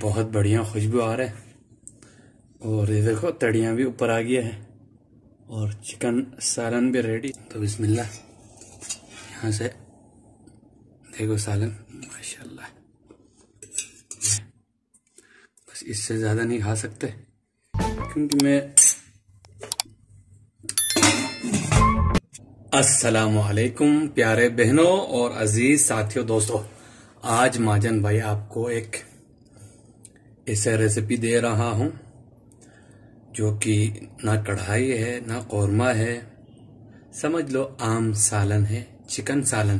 बहुत बढ़िया खुशबू आ रहा है। और ये देखो तड़ियाँ भी ऊपर आ गया है और चिकन सालन भी रेडी। तो बिस्मिल्लाह, यहाँ से देखो सालन माशाल्लाह। बस इससे ज़्यादा नहीं खा सकते क्योंकि मैं। अस्सलामुअलैकुम प्यारे बहनों और अजीज साथियों दोस्तों, आज माजन भाई आपको एक ऐसे रेसिपी दे रहा हूं जो कि ना कढ़ाई है ना कौरमा है, समझ लो आम सालन है, चिकन सालन।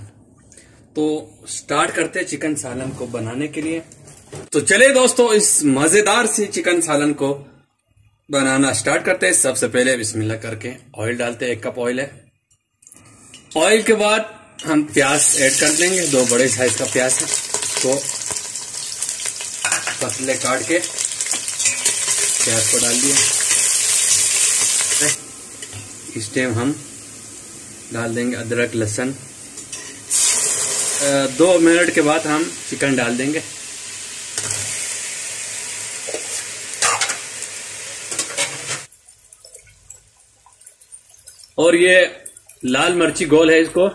तो स्टार्ट करते हैं चिकन सालन को बनाने के लिए। तो चले दोस्तों, इस मजेदार सी चिकन सालन को बनाना स्टार्ट करते हैं। सबसे पहले बिस्मिल्लाह करके ऑयल डालते हैं, 1 कप ऑयल है। ऑयल के बाद हम प्याज ऐड कर देंगे, 2 बड़े साइज का प्याज है तो पतले काट के प्याज को डाल दिया। इस टाइम हम डाल देंगे अदरक लहसुन। 2 मिनट के बाद हम चिकन डाल देंगे। और ये लाल मिर्ची गोल है, इसको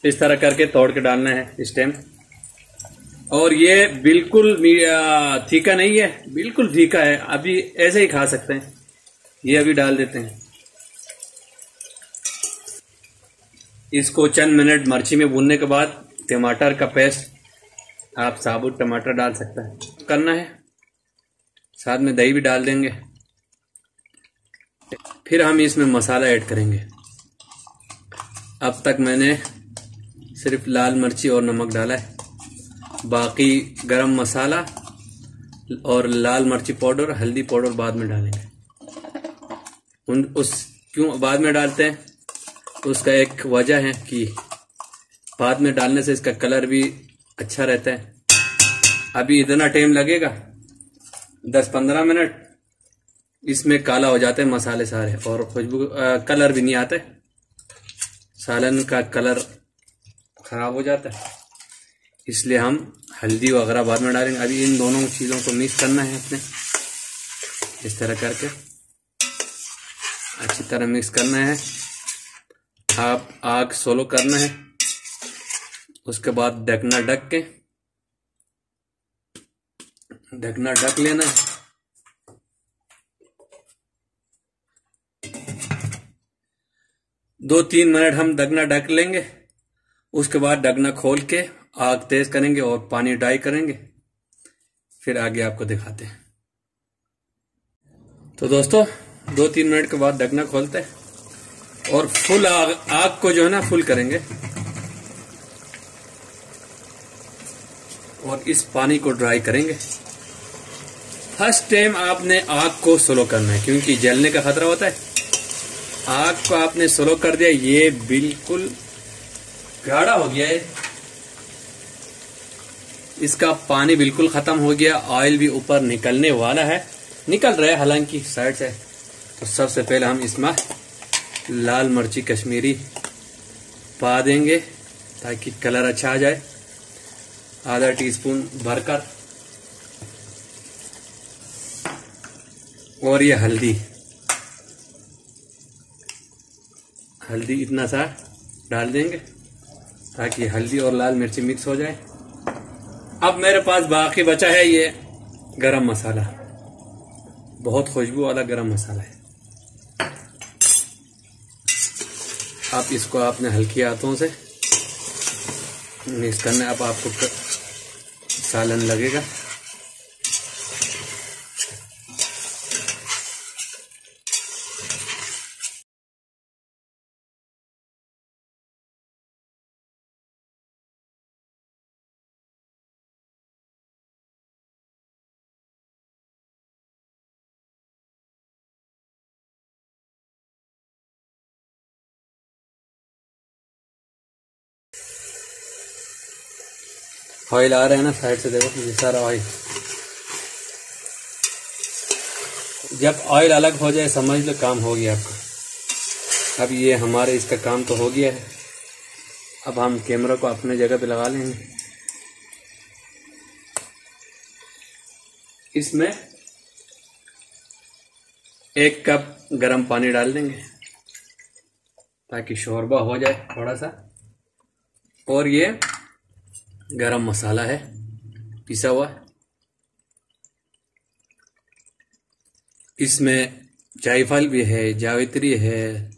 इस तरह करके तोड़ के डालना है इस टाइम। और ये बिल्कुल फीका नहीं है, बिल्कुल फीका है, अभी ऐसे ही खा सकते हैं। ये अभी डाल देते हैं। इसको चंद मिनट मिर्ची में भूनने के बाद टमाटर का पेस्ट, आप साबुत टमाटर डाल सकते हैं, करना है। साथ में दही भी डाल देंगे। फिर हम इसमें मसाला ऐड करेंगे। अब तक मैंने सिर्फ लाल मिर्ची और नमक डाला है, बाकी गरम मसाला और लाल मिर्ची पाउडर, हल्दी पाउडर बाद में डालेंगे। क्यों बाद में डालते हैं, उसका एक वजह है कि बाद में डालने से इसका कलर भी अच्छा रहता है। अभी इतना टाइम लगेगा, 10-15 मिनट, इसमें काला हो जाते हैं मसाले सारे और खुशबू कलर भी नहीं आता है, सालन का कलर खराब हो जाता है। इसलिए हम हल्दी वगैरह बाद में डालेंगे। अभी इन दोनों चीज़ों को मिक्स करना है अपने, इस तरह करके अच्छी तरह मिक्स करना है। आप आग सोलो करना है, उसके बाद ढकना ढक लेना है। दो 3 मिनट हम ढकना ढक लेंगे। उसके बाद ढकना खोल के आग तेज करेंगे और पानी ड्राई करेंगे। फिर आगे आपको दिखाते हैं। तो दोस्तों 2-3 मिनट के बाद ढकना खोलते हैं और फुल आग को जो है ना फुल करेंगे और इस पानी को ड्राई करेंगे। फर्स्ट टाइम आपने आग को स्लो करना है क्योंकि जलने का खतरा होता है। आग को आपने स्लो कर दिया, ये बिल्कुल गाढ़ा हो गया है, इसका पानी बिल्कुल खत्म हो गया, ऑयल भी ऊपर निकलने वाला है, निकल रहा है हालांकि साइड से। तो सबसे पहले हम इसमें लाल मिर्ची कश्मीरी पा देंगे ताकि कलर अच्छा आ जाए, आधा टीस्पून भरकर। और ये हल्दी इतना सा डाल देंगे ताकि हल्दी और लाल मिर्ची मिक्स हो जाए। अब मेरे पास बाकी बचा है ये गरम मसाला, बहुत खुशबू वाला गरम मसाला है। अब इसको आपने हल्की हाथों से मिक्स करना है। अब आपको सालन लगेगा। ऑयल आ रहा है ना साइड से, देखो ये सारा ऑयल। जब ऑयल अलग हो जाए समझ लो काम हो गया आपका। अब ये हमारे इसका काम तो हो गया है। अब हम कैमरा को अपने जगह पे लगा लेंगे। इसमें 1 कप गर्म पानी डाल देंगे ताकि शोरबा हो जाए थोड़ा सा। और ये गरम मसाला है पिसा हुआ, इसमें जायफल भी है, जावित्री है,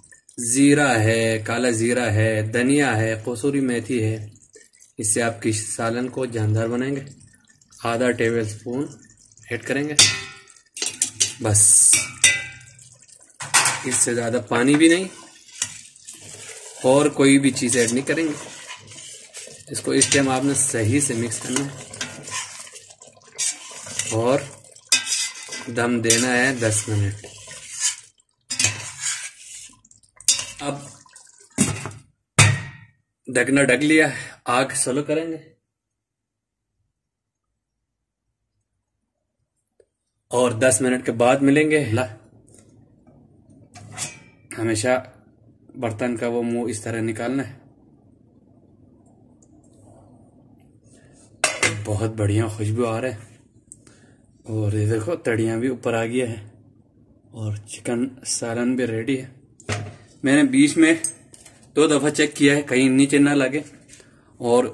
जीरा है, काला जीरा है, धनिया है, कसूरी मेथी है। इससे आपकी सालन को जानदार बनाएंगे। आधा टेबल स्पून ऐड करेंगे बस, इससे ज़्यादा पानी भी नहीं और कोई भी चीज़ ऐड नहीं करेंगे। इसको इस टाइम आपने सही से मिक्स करना है और दम देना है 10 मिनट। अब ढकना ढक लिया, आग स्लो करेंगे और 10 मिनट के बाद मिलेंगे। हमेशा बर्तन का वो मुंह इस तरह निकालना है। बहुत बढ़िया खुशबू आ रहा है और ये देखो तड़ियाँ भी ऊपर आ गया है और चिकन सालन भी रेडी है। मैंने बीच में 2 दफ़ा चेक किया है कहीं नीचे ना लगे और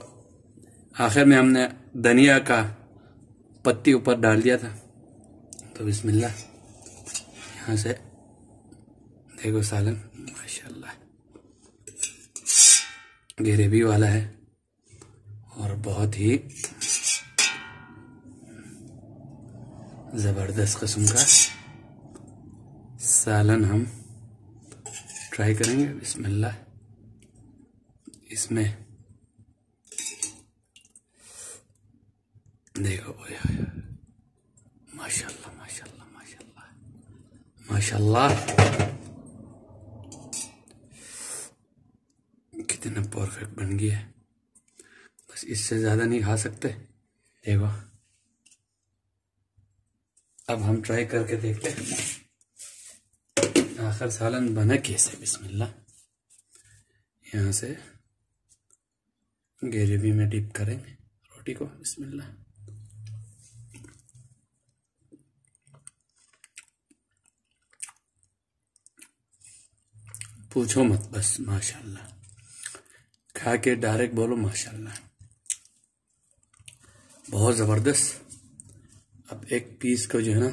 आखिर में हमने धनिया का पत्ती ऊपर डाल दिया था। तो बिस्मिल्लाह, यहाँ से देखो सालन माशाल्लाह ग्रेवी वाला है और बहुत ही ज़बरदस्त किस्म का सालन हम ट्राई करेंगे। बिस्मिल्लाह, इसमें देखो माशाल्लाह माशाल्लाह माशाल्लाह माशाल्लाह, कितना परफेक्ट बन गया है। बस इससे ज़्यादा नहीं खा सकते। देखो अब हम ट्राई करके देखते हैं आखिर सालन बना कैसे। बिस्मिल्लाह, यहाँ से ग्रेवी में डिप करेंगे रोटी को। बिस्मिल्लाह, पूछो मत, बस माशाल्लाह, खा के डायरेक्ट बोलो माशाल्लाह, बहुत ज़बरदस्त। अब एक पीस को जो है ना,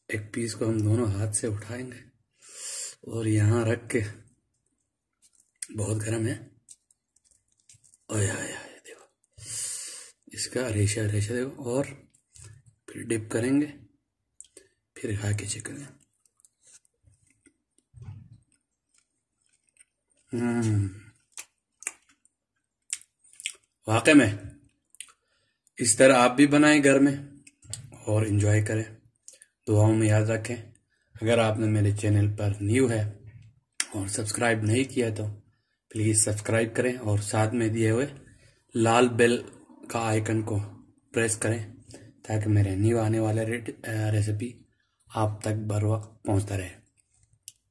एक पीस को हम दोनों हाथ से उठाएंगे और यहाँ रख के, बहुत गर्म है। ओए हाय हाय, देखो इसका रेशा रेशा देखो। और फिर डिप करेंगे, फिर खा के चेक करेंगे। वाकई में इस तरह आप भी बनाएं घर में और एंजॉय करें। दुआओं में याद रखें। अगर आपने मेरे चैनल पर न्यू है और सब्सक्राइब नहीं किया तो प्लीज़ सब्सक्राइब करें और साथ में दिए हुए लाल बेल का आइकन को प्रेस करें ताकि मेरे न्यू आने वाले रेसिपी आप तक बर वक्त पहुँचता रहे।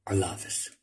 अल्लाह हाफ़िज़।